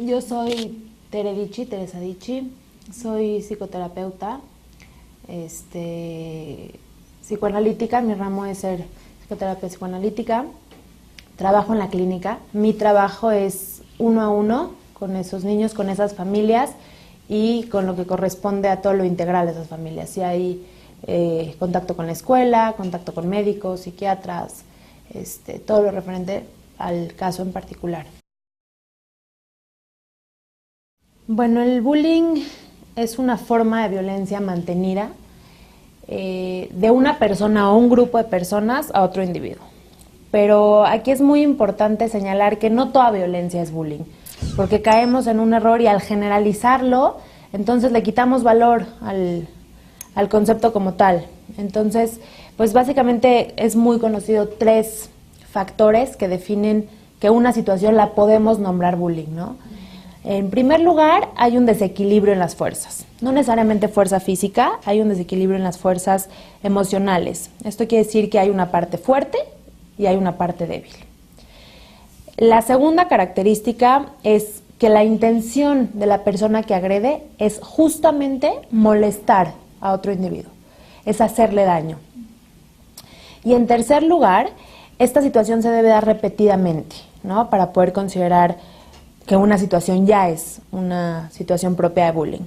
Yo soy Teresa Dichi, soy psicoterapeuta, psicoanalítica, mi ramo es ser psicoterapia psicoanalítica, trabajo en la clínica, mi trabajo es uno a uno con esos niños, con esas familias y con lo que corresponde a todo lo integral de esas familias. Si hay contacto con la escuela, contacto con médicos, psiquiatras, todo lo referente al caso en particular. Bueno, el bullying es una forma de violencia mantenida de una persona o un grupo de personas a otro individuo. Pero aquí es muy importante señalar que no toda violencia es bullying, porque caemos en un error y al generalizarlo, entonces le quitamos valor al concepto como tal. Entonces, pues básicamente es muy conocido 3 factores que definen que una situación la podemos nombrar bullying, ¿no? En primer lugar, hay un desequilibrio en las fuerzas. No necesariamente fuerza física, hay un desequilibrio en las fuerzas emocionales. Esto quiere decir que hay una parte fuerte y hay una parte débil. La segunda característica es que la intención de la persona que agrede es justamente molestar a otro individuo, es hacerle daño. Y en tercer lugar, esta situación se debe dar repetidamente, ¿no? Para poder considerar que una situación ya es una situación propia de bullying.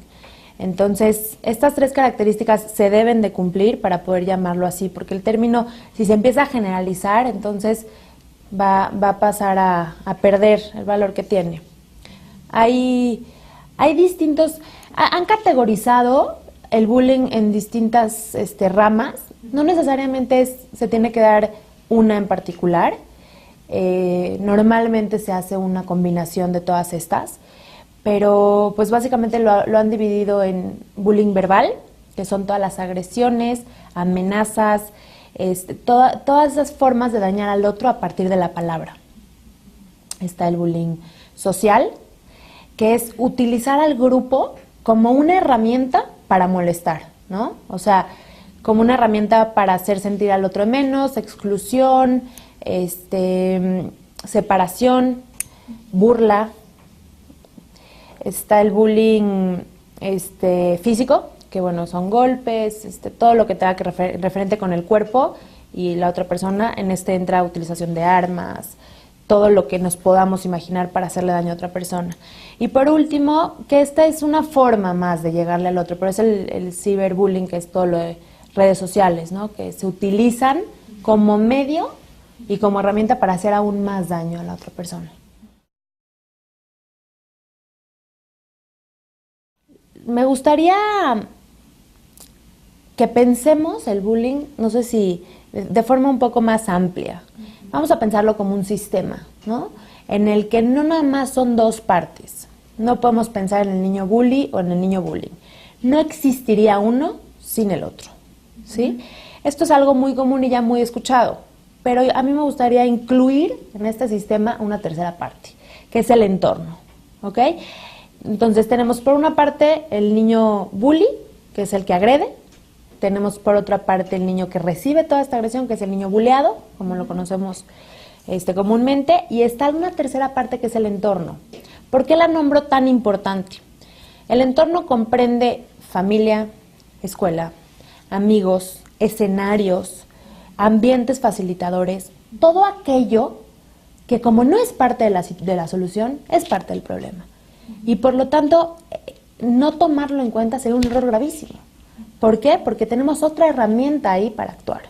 Entonces, estas 3 características se deben de cumplir para poder llamarlo así, porque el término, si se empieza a generalizar, entonces va a pasar a perder el valor que tiene. Hay distintos, han categorizado el bullying en distintas ramas, no necesariamente se tiene que dar una en particular. Normalmente se hace una combinación de todas estas, pero pues básicamente lo han dividido en bullying verbal, que son todas las agresiones, amenazas, todas esas formas de dañar al otro a partir de la palabra. Está el bullying social, que es utilizar al grupo como una herramienta para molestar, ¿no? O sea, como una herramienta para hacer sentir al otro menos, exclusión, separación, burla. Está el bullying físico, que bueno, son golpes, todo lo que tenga que referente con el cuerpo y la otra persona. En entra utilización de armas, todo lo que nos podamos imaginar para hacerle daño a otra persona. Y por último, que esta es una forma más de llegarle al otro, pero es el ciberbullying, que es todo lo de redes sociales, ¿no? Que se utilizan como medio y como herramienta para hacer aún más daño a la otra persona. Me gustaría que pensemos el bullying, no sé si de forma un poco más amplia. Vamos a pensarlo como un sistema, ¿no? En el que no nada más son 2 partes. No podemos pensar en el niño bully o en el niño bullying. No existiría uno sin el otro, ¿sí? Esto es algo muy común y ya muy escuchado, pero a mí me gustaría incluir en este sistema una tercera parte, que es el entorno, ¿ok? Entonces tenemos por una parte el niño bully, que es el que agrede. Tenemos por otra parte el niño que recibe toda esta agresión, que es el niño buleado, como lo conocemos comúnmente. Y está una tercera parte, que es el entorno. ¿Por qué la nombro tan importante? El entorno comprende familia, escuela, amigos, escenarios, ambientes facilitadores, todo aquello que, como no es parte de la solución, es parte del problema. Y por lo tanto, no tomarlo en cuenta sería un error gravísimo. ¿Por qué? Porque tenemos otra herramienta ahí para actuar,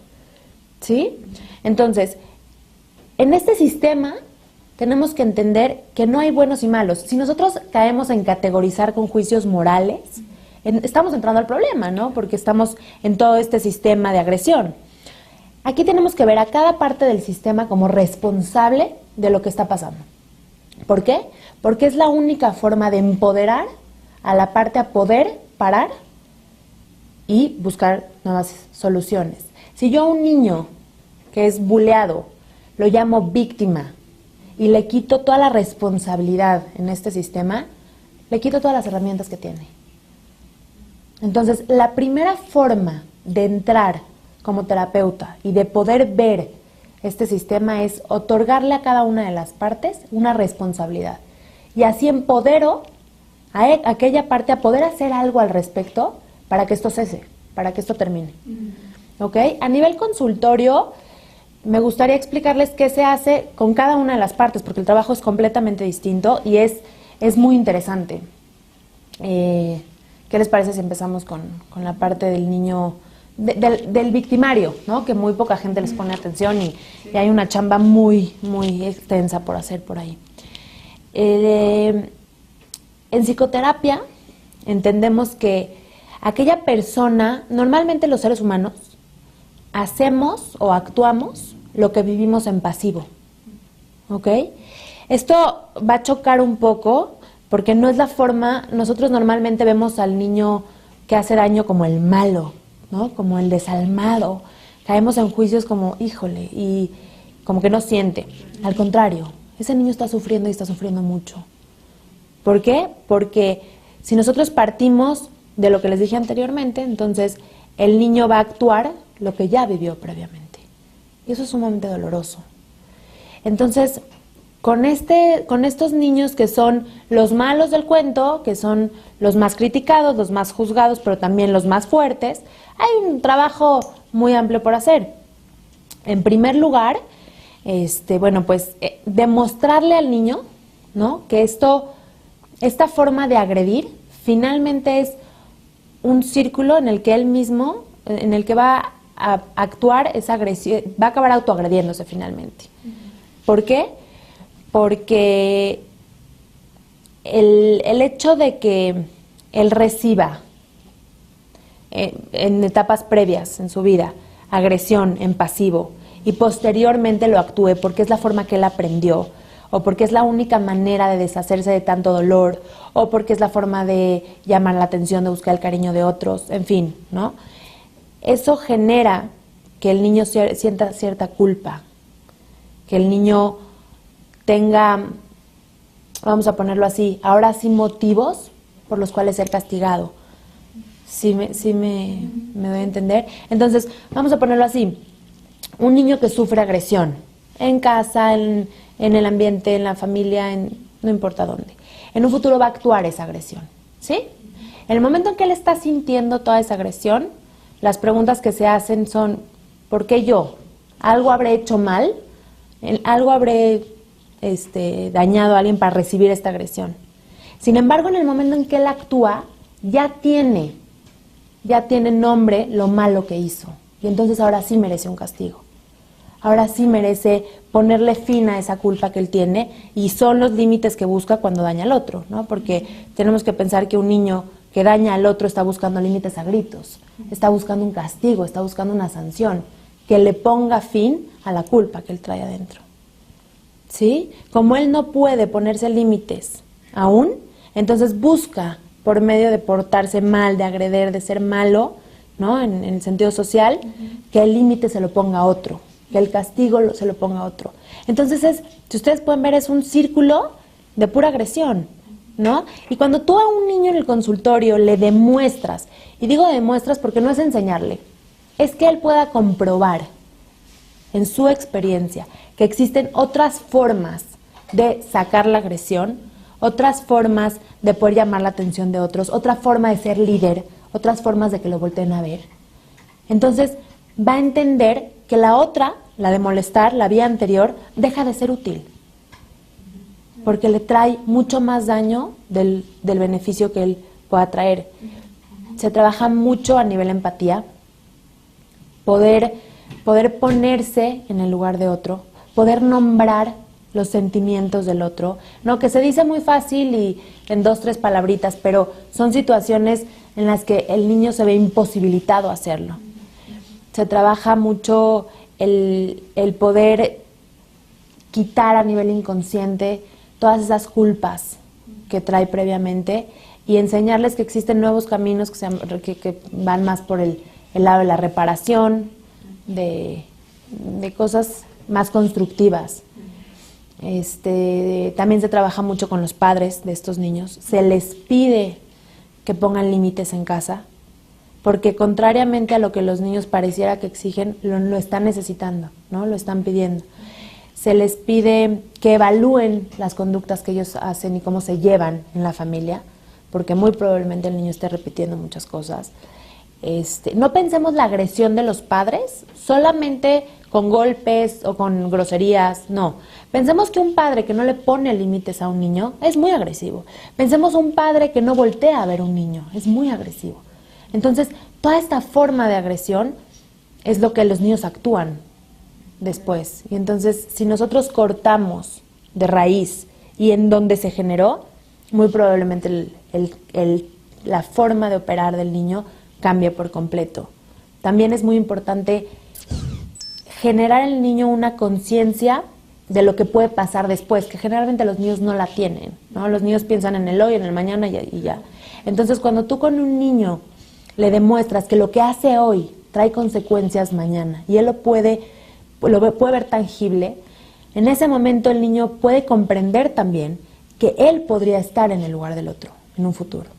¿sí? Entonces, en este sistema tenemos que entender que no hay buenos y malos. Si nosotros caemos en categorizar con juicios morales, estamos entrando al problema, ¿no? Porque estamos en todo este sistema de agresión. Aquí tenemos que ver a cada parte del sistema como responsable de lo que está pasando. ¿Por qué? Porque es la única forma de empoderar a la parte a poder parar y buscar nuevas soluciones. Si yo a un niño que es buleado lo llamo víctima y le quito toda la responsabilidad en este sistema, le quito todas las herramientas que tiene. Entonces, la primera forma de entrar como terapeuta y de poder ver este sistema es otorgarle a cada una de las partes una responsabilidad y así empodero a aquella parte a poder hacer algo al respecto para que esto cese, para que esto termine. ¿Ok? A nivel consultorio, me gustaría explicarles qué se hace con cada una de las partes, porque el trabajo es completamente distinto y es muy interesante. ¿Qué les parece si empezamos con la parte del niño, del victimario, ¿no? Que muy poca gente les pone atención y hay una chamba muy, muy extensa por hacer por ahí. En psicoterapia entendemos que aquella persona, normalmente los seres humanos, hacemos o actuamos lo que vivimos en pasivo, ¿ok? Esto va a chocar un poco porque no es la forma, nosotros normalmente vemos al niño que hace daño como el malo, ¿no? Como el desalmado, caemos en juicios como, híjole, y como que no siente. Al contrario, ese niño está sufriendo y está sufriendo mucho. ¿Por qué? Porque si nosotros partimos de lo que les dije anteriormente, entonces el niño va a actuar lo que ya vivió previamente. Y eso es sumamente doloroso. Entonces, con estos niños que son los malos del cuento, que son los más criticados, los más juzgados, pero también los más fuertes, hay un trabajo muy amplio por hacer. En primer lugar, demostrarle al niño, ¿no? Que esta forma de agredir finalmente es un círculo en el que él mismo, en el que va a actuar esa agresión, va a acabar autoagrediéndose finalmente. ¿Por qué? Porque el hecho de que él reciba en etapas previas en su vida agresión en pasivo y posteriormente lo actúe porque es la forma que él aprendió, o porque es la única manera de deshacerse de tanto dolor, o porque es la forma de llamar la atención, de buscar el cariño de otros, en fin, ¿no? Eso genera que el niño sienta cierta culpa, que el niño tenga, vamos a ponerlo así, ahora sí motivos por los cuales ser castigado. ¿Sí me doy a entender? Entonces, vamos a ponerlo así, un niño que sufre agresión, en casa, en el ambiente, en la familia, no importa dónde. En un futuro va a actuar esa agresión, ¿sí? En el momento en que él está sintiendo toda esa agresión, las preguntas que se hacen son, ¿por qué yo? ¿Algo habré hecho mal? ¿Algo habré dañado a alguien para recibir esta agresión? Sin embargo, en el momento en que él actúa, ya tiene nombre lo malo que hizo. Y entonces ahora sí merece un castigo. Ahora sí merece ponerle fin a esa culpa que él tiene, y son los límites que busca cuando daña al otro, ¿no? Porque tenemos que pensar que un niño que daña al otro está buscando límites a gritos, está buscando un castigo, está buscando una sanción que le ponga fin a la culpa que él trae adentro, ¿sí? Como él no puede ponerse límites aún, entonces busca por medio de portarse mal, de agreder, de ser malo, ¿no? En el sentido social, que el límite se lo ponga a otro, que el castigo se lo ponga a otro. Entonces si ustedes pueden ver, es un círculo de pura agresión, ¿no? Y cuando tú a un niño en el consultorio le demuestras, y digo demuestras porque no es enseñarle, es que él pueda comprobar en su experiencia que existen otras formas de sacar la agresión, otras formas de poder llamar la atención de otros, otra forma de ser líder, otras formas de que lo volteen a ver. Entonces va a entender que la otra, la de molestar, la vía anterior, deja de ser útil, porque le trae mucho más daño del beneficio que él pueda traer. Se trabaja mucho a nivel empatía, poder ponerse en el lugar de otro, poder nombrar los sentimientos del otro, ¿no? Que se dice muy fácil y en 2, 3 palabritas, pero son situaciones en las que el niño se ve imposibilitado a hacerlo. Se trabaja mucho el poder quitar a nivel inconsciente todas esas culpas que trae previamente y enseñarles que existen nuevos caminos que van más por el lado de la reparación, de cosas más constructivas. También se trabaja mucho con los padres de estos niños. Se les pide que pongan límites en casa, porque contrariamente a lo que los niños pareciera que exigen, lo están necesitando, ¿no? Lo están pidiendo. se les pide que evalúen las conductas que ellos hacen y cómo se llevan en la familia, porque muy probablemente el niño esté repitiendo muchas cosas. No pensemos la agresión de los padres solamente con golpes o con groserías, no. Pensemos que un padre que no le pone límites a un niño es muy agresivo. Pensemos un padre que no voltea a ver a un niño, es muy agresivo. Entonces, toda esta forma de agresión es lo que los niños actúan después. Y entonces, si nosotros cortamos de raíz y en donde se generó, muy probablemente la forma de operar del niño cambia por completo. También es muy importante generar en el niño una conciencia de lo que puede pasar después, que generalmente los niños no la tienen, ¿no? Los niños piensan en el hoy, en el mañana y ya. Entonces, cuando tú con un niño le demuestras que lo que hace hoy trae consecuencias mañana y él lo puede ver tangible, en ese momento el niño puede comprender también que él podría estar en el lugar del otro en un futuro,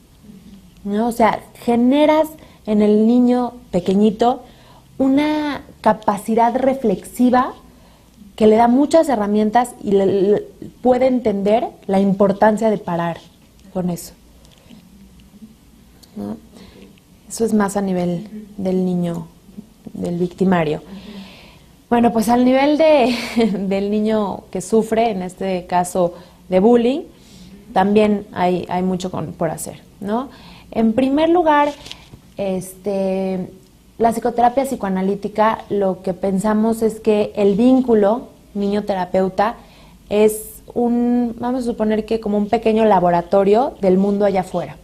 ¿no? O sea, generas en el niño pequeñito una capacidad reflexiva que le da muchas herramientas y puede entender la importancia de parar con eso, ¿no? Eso es más a nivel del niño, del victimario. Bueno, pues al nivel del niño que sufre, en este caso de bullying, también hay mucho por hacer, ¿no? En primer lugar, la psicoterapia psicoanalítica, lo que pensamos es que el vínculo niño-terapeuta es vamos a suponer que como un pequeño laboratorio del mundo allá afuera.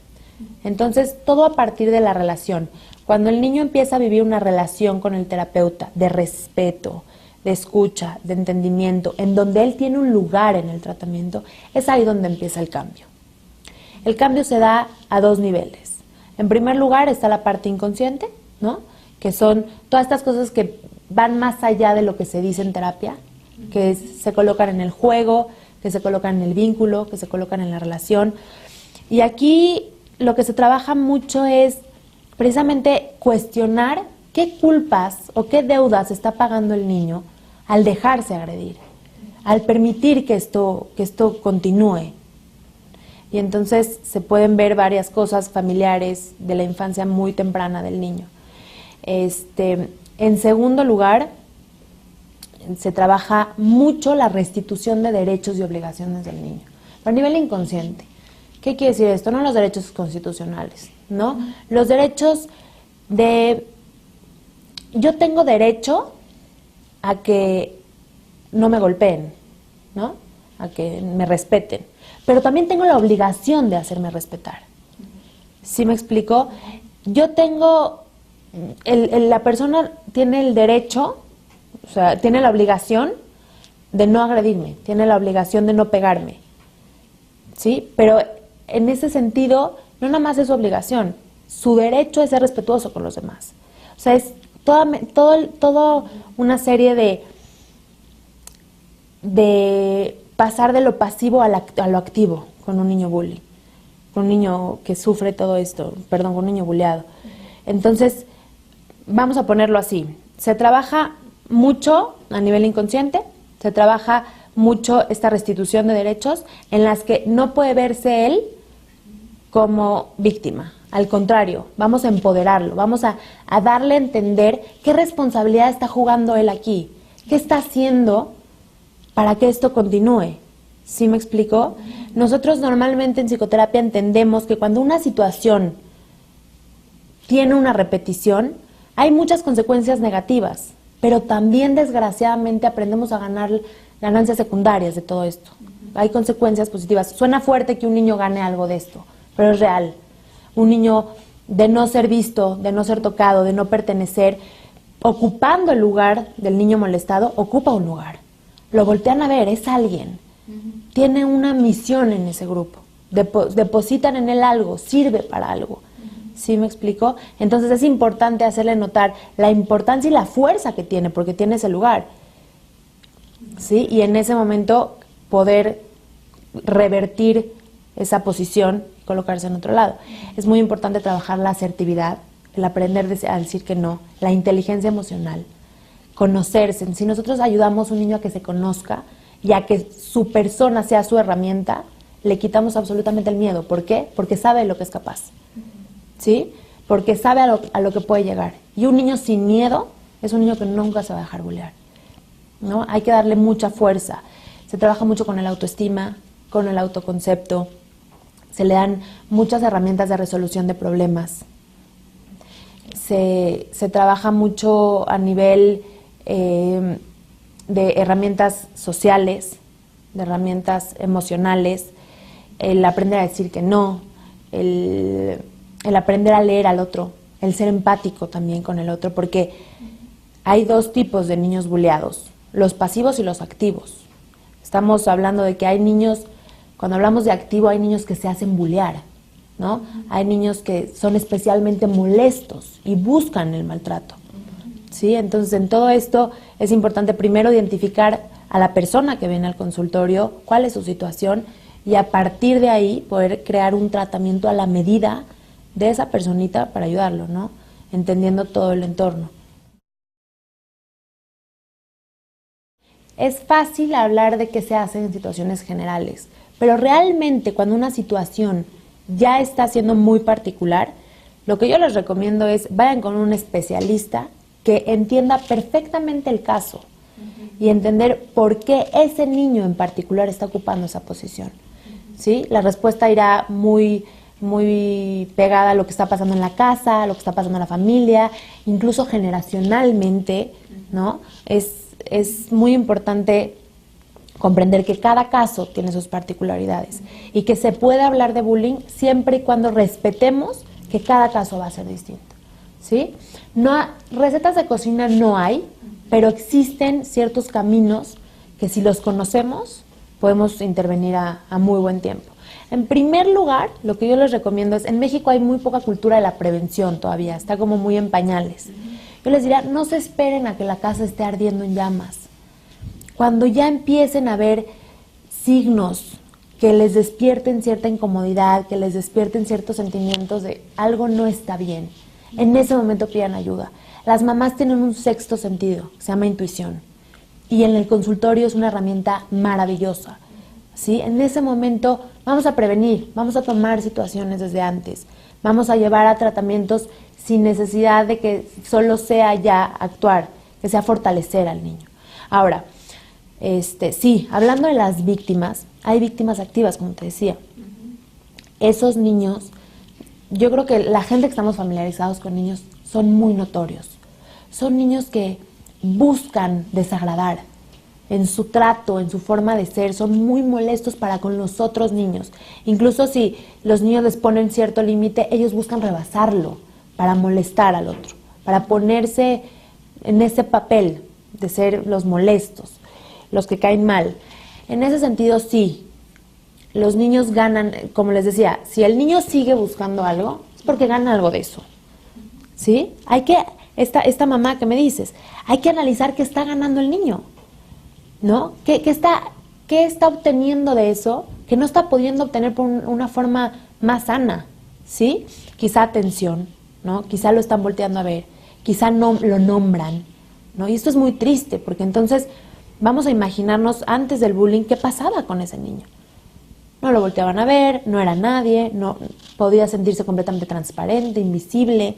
Entonces, todo a partir de la relación. Cuando el niño empieza a vivir una relación con el terapeuta de respeto, de escucha, de entendimiento, en donde él tiene un lugar en el tratamiento, es ahí donde empieza el cambio. El cambio se da a dos niveles. En primer lugar está la parte inconsciente, ¿no? Que son todas estas cosas que van más allá de lo que se dice en terapia, que se colocan en el juego, que se colocan en el vínculo, que se colocan en la relación. Y aquí lo que se trabaja mucho es precisamente cuestionar qué culpas o qué deudas está pagando el niño al dejarse agredir, al permitir que esto continúe. Y entonces se pueden ver varias cosas familiares de la infancia muy temprana del niño. En segundo lugar, se trabaja mucho la restitución de derechos y obligaciones del niño, pero a nivel inconsciente. ¿Qué quiere decir esto? No los derechos constitucionales, ¿no? Los derechos yo tengo derecho a que no me golpeen, ¿no? A que me respeten, pero también tengo la obligación de hacerme respetar. ¿Sí me explico? Yo tengo, la persona tiene el derecho, o sea, tiene la obligación de no agredirme, tiene la obligación de no pegarme, ¿sí? Pero en ese sentido, no nada más es su obligación, su derecho es ser respetuoso con los demás. O sea, es toda una serie de pasar de lo pasivo a lo activo con un niño bully, con un niño que sufre todo esto, con un niño bulleado. Entonces, vamos a ponerlo así, se trabaja mucho a nivel inconsciente, se trabaja mucho esta restitución de derechos en las que no puede verse él como víctima. Al contrario, vamos a empoderarlo, vamos a darle a entender qué responsabilidad está jugando él aquí, qué está haciendo para que esto continúe. ¿Sí me explico? Nosotros normalmente en psicoterapia entendemos que cuando una situación tiene una repetición, hay muchas consecuencias negativas, pero también desgraciadamente aprendemos a ganar ganancias secundarias de todo esto. Hay consecuencias positivas. Suena fuerte que un niño gane algo de esto, pero es real. Un niño de no ser visto, de no ser tocado, de no pertenecer, ocupando el lugar del niño molestado, ocupa un lugar. Lo voltean a ver, es alguien. Tiene una misión en ese grupo. Depositan en él algo, sirve para algo. ¿Sí me explico? Entonces es importante hacerle notar la importancia y la fuerza que tiene, porque tiene ese lugar. ¿Sí? Y en ese momento poder revertir esa posición y colocarse en otro lado. Es muy importante trabajar la asertividad, el aprender a decir que no, la inteligencia emocional, conocerse. Si nosotros ayudamos a un niño a que se conozca y a que su persona sea su herramienta, le quitamos absolutamente el miedo. ¿Por qué? Porque sabe de lo que es capaz, ¿sí? Porque sabe a lo que puede llegar. Y un niño sin miedo es un niño que nunca se va a dejar bullear, ¿no? Hay que darle mucha fuerza. Se trabaja mucho con el autoestima, con el autoconcepto. Se le dan muchas herramientas de resolución de problemas. Se trabaja mucho a nivel de herramientas sociales, de herramientas emocionales, el aprender a decir que no, el aprender a leer al otro, el ser empático también con el otro, porque hay dos tipos de niños buleados, los pasivos y los activos. Estamos hablando de que hay niños, cuando hablamos de activo, hay niños que se hacen bulear, ¿no? Hay niños que son especialmente molestos y buscan el maltrato, ¿sí? Entonces, en todo esto es importante primero identificar a la persona que viene al consultorio, cuál es su situación, y a partir de ahí poder crear un tratamiento a la medida de esa personita para ayudarlo, ¿no? Entendiendo todo el entorno. Es fácil hablar de qué se hace en situaciones generales, pero realmente cuando una situación ya está siendo muy particular, lo que yo les recomiendo es vayan con un especialista que entienda perfectamente el caso y entender por qué ese niño en particular está ocupando esa posición, ¿sí? La respuesta irá muy pegada a lo que está pasando en la casa, a lo que está pasando en la familia, incluso generacionalmente, ¿no? Es muy importante comprender que cada caso tiene sus particularidades y que se puede hablar de bullying siempre y cuando respetemos que cada caso va a ser distinto, ¿sí? Recetas de cocina no hay, pero existen ciertos caminos que si los conocemos podemos intervenir a muy buen tiempo. En primer lugar, lo que yo les recomiendo es, en México hay muy poca cultura de la prevención todavía, está como muy en pañales. Yo les diría, no se esperen a que la casa esté ardiendo en llamas. Cuando ya empiecen a ver signos que les despierten cierta incomodidad, que les despierten ciertos sentimientos de algo no está bien, en ese momento pidan ayuda. Las mamás tienen un sexto sentido, se llama intuición, y en el consultorio es una herramienta maravillosa, ¿sí? En ese momento vamos a prevenir, vamos a tomar situaciones desde antes, vamos a llevar a tratamientos sin necesidad de que solo sea ya actuar, que sea fortalecer al niño. Ahora, sí, hablando de las víctimas, hay víctimas activas, como te decía. Esos niños, yo creo que la gente que estamos familiarizados con niños son muy notorios. Son niños que buscan desagradar en su trato, en su forma de ser, son muy molestos para con los otros niños. Incluso si los niños les ponen cierto límite, ellos buscan rebasarlo para molestar al otro, para ponerse en ese papel de ser los molestos, los que caen mal. En ese sentido, sí, los niños ganan, como les decía, si el niño sigue buscando algo, es porque gana algo de eso, ¿sí? Esta mamá que me dices, hay que analizar qué está ganando el niño, ¿no? ¿Qué está obteniendo de eso que no está pudiendo obtener por una forma más sana, ¿sí? Quizá atención, ¿no? Quizá lo están volteando a ver, quizá no lo nombran, ¿no? Y esto es muy triste, porque entonces vamos a imaginarnos antes del bullying qué pasaba con ese niño. No lo volteaban a ver, no era nadie, no podía sentirse completamente transparente, invisible.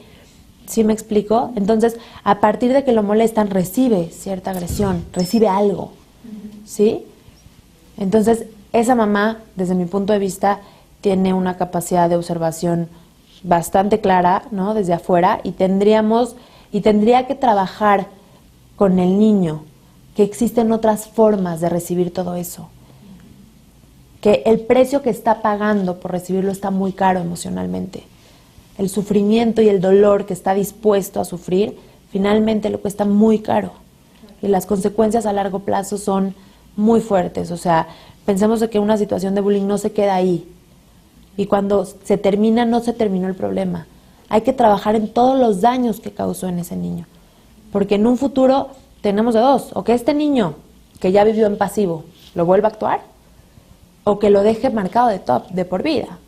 ¿Sí me explico? Entonces, a partir de que lo molestan, recibe cierta agresión, recibe algo, ¿sí? Entonces, esa mamá, desde mi punto de vista, tiene una capacidad de observación bastante clara, ¿no? Desde afuera, y tendría que trabajar con el niño, que existen otras formas de recibir todo eso, que el precio que está pagando por recibirlo está muy caro emocionalmente. El sufrimiento y el dolor que está dispuesto a sufrir, finalmente le cuesta muy caro. Y las consecuencias a largo plazo son muy fuertes. O sea, pensemos de que una situación de bullying no se queda ahí. Y cuando se termina, no se terminó el problema. Hay que trabajar en todos los daños que causó en ese niño. Porque en un futuro tenemos de dos. O que este niño, que ya vivió en pasivo, lo vuelva a actuar, o que lo deje marcado de por vida.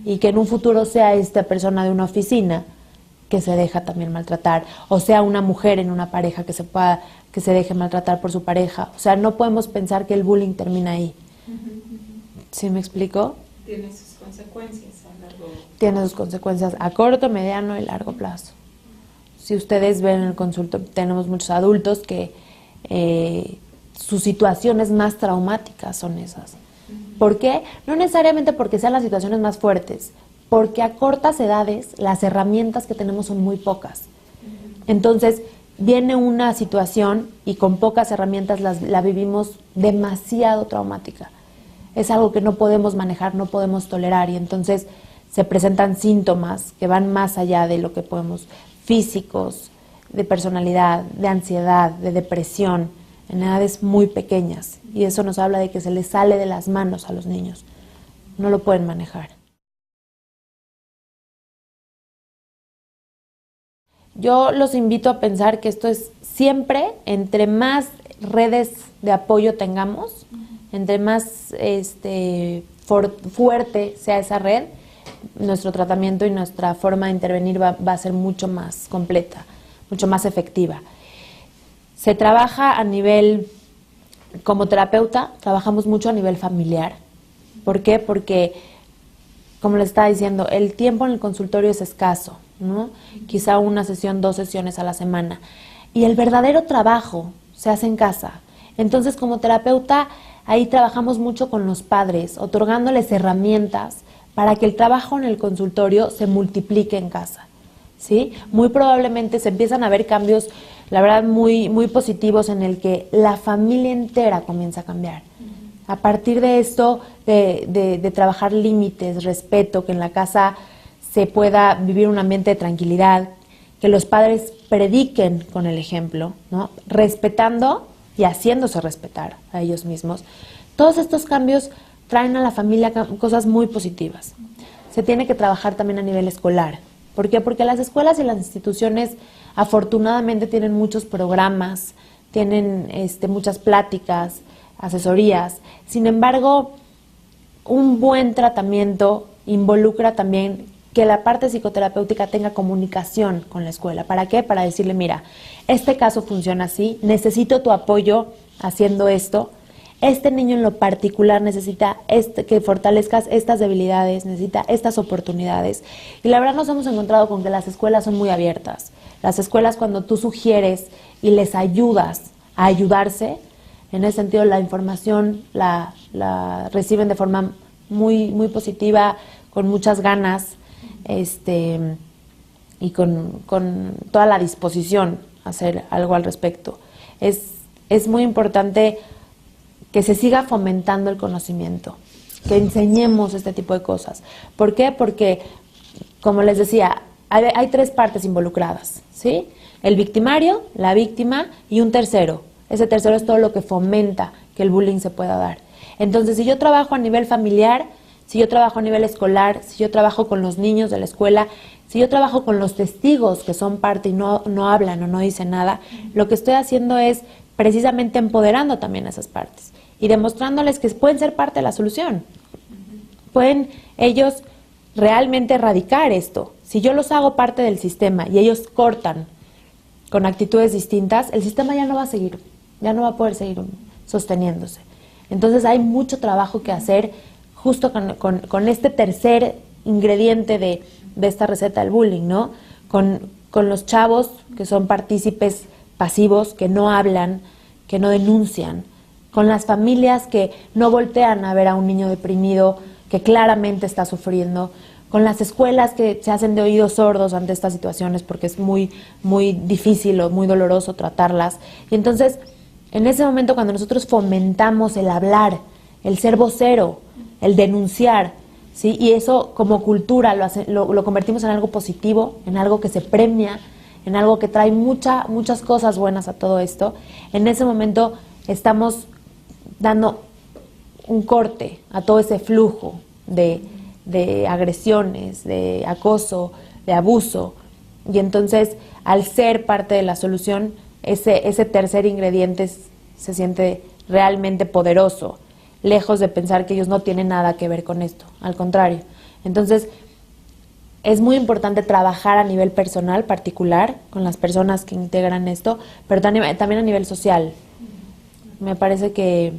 Y que en un futuro sea esta persona de una oficina que se deja también maltratar, o sea una mujer en una pareja que se deje maltratar por su pareja. O sea, no podemos pensar que el bullying termina ahí. ¿Sí me explico? Tiene sus consecuencias a largo. Tiene sus consecuencias a corto, mediano y largo plazo. Si ustedes ven en el consultorio, tenemos muchos adultos que sus situaciones más traumáticas son esas. ¿Por qué? No necesariamente porque sean las situaciones más fuertes, porque a cortas edades las herramientas que tenemos son muy pocas. Entonces, viene una situación y con pocas herramientas la vivimos demasiado traumática. Es algo que no podemos manejar, no podemos tolerar, y entonces se presentan síntomas que van más allá de lo que podemos, físicos, de personalidad, de ansiedad, de depresión, en edades muy pequeñas. Y eso nos habla de que se les sale de las manos a los niños. No lo pueden manejar. Yo los invito a pensar que esto es siempre, entre más redes de apoyo tengamos, entre más fuerte sea esa red, nuestro tratamiento y nuestra forma de intervenir va a ser mucho más completa, mucho más efectiva. Se trabaja a nivel, como terapeuta, trabajamos mucho a nivel familiar. ¿Por qué? Porque, como les estaba diciendo, el tiempo en el consultorio es escaso, ¿no? Quizá una sesión, 2 sesiones a la semana. Y el verdadero trabajo se hace en casa. Entonces, como terapeuta, ahí trabajamos mucho con los padres, otorgándoles herramientas para que el trabajo en el consultorio se multiplique en casa, ¿sí? Muy probablemente se empiezan a ver cambios, la verdad, muy, muy positivos, en el que la familia entera comienza a cambiar. A partir de esto, de trabajar límites, respeto, que en la casa se pueda vivir un ambiente de tranquilidad, que los padres prediquen con el ejemplo, ¿no? Respetando y haciéndose respetar a ellos mismos. Todos estos cambios traen a la familia cosas muy positivas. Se tiene que trabajar también a nivel escolar. ¿Por qué? Porque las escuelas y las instituciones afortunadamente tienen muchos programas, tienen muchas pláticas, asesorías. Sin embargo, un buen tratamiento involucra también que la parte psicoterapéutica tenga comunicación con la escuela. ¿Para qué? Para decirle, mira, este caso funciona así, necesito tu apoyo haciendo esto. Este niño en lo particular necesita que fortalezcas estas debilidades, necesita estas oportunidades. Y la verdad nos hemos encontrado con que las escuelas son muy abiertas. Las escuelas, cuando tú sugieres y les ayudas a ayudarse, en ese sentido la información la reciben de forma muy, muy positiva, con muchas ganas, y con toda la disposición a hacer algo al respecto. Es muy importante que se siga fomentando el conocimiento, que enseñemos este tipo de cosas. ¿Por qué? Porque, como les decía, hay 3 partes involucradas, ¿sí? El victimario, la víctima y un tercero. Ese tercero es todo lo que fomenta que el bullying se pueda dar. Entonces, si yo trabajo a nivel familiar, si yo trabajo a nivel escolar, si yo trabajo con los niños de la escuela, si yo trabajo con los testigos que son parte y no hablan o no dicen nada, lo que estoy haciendo es precisamente empoderando también a esas partes y demostrándoles que pueden ser parte de la solución. Pueden ellos realmente erradicar esto. Si yo los hago parte del sistema y ellos cortan con actitudes distintas, el sistema ya no va a seguir, ya no va a poder seguir sosteniéndose. Entonces hay mucho trabajo que hacer justo con este tercer ingrediente de esta receta del bullying, ¿no? Con los chavos que son partícipes pasivos, que no hablan, que no denuncian, con las familias que no voltean a ver a un niño deprimido que claramente está sufriendo, con las escuelas que se hacen de oídos sordos ante estas situaciones porque es muy, muy difícil o muy doloroso tratarlas. Y entonces, en ese momento, cuando nosotros fomentamos el hablar, el ser vocero, el denunciar, ¿sí? Y eso como cultura lo convertimos en algo positivo, en algo que se premia, en algo que trae muchas cosas buenas a todo esto. En ese momento estamos dando un corte a todo ese flujo de agresiones, de acoso, de abuso. Y entonces, al ser parte de la solución, ese tercer ingrediente se siente realmente poderoso, lejos de pensar que ellos no tienen nada que ver con esto, al contrario. Entonces, es muy importante trabajar a nivel personal, particular, con las personas que integran esto, pero también a nivel social. Me parece que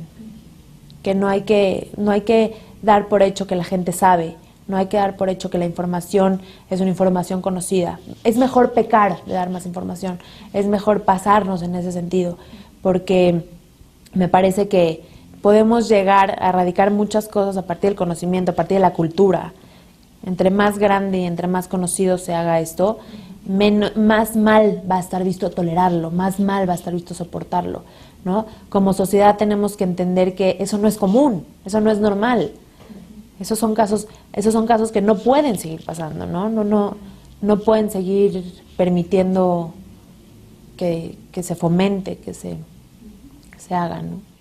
no hay que dar por hecho que la gente sabe, no hay que dar por hecho que la información es una información conocida. Es mejor pecar de dar más información, es mejor pasarnos en ese sentido, porque me parece que podemos llegar a erradicar muchas cosas a partir del conocimiento, a partir de la cultura. Entre más grande y entre más conocido se haga esto, más mal va a estar visto tolerarlo, más mal va a estar visto soportarlo, ¿no? Como sociedad tenemos que entender que eso no es común, eso no es normal. Esos son casos que no pueden seguir pasando, ¿no? No pueden seguir permitiendo que se fomente, que se haga, ¿no?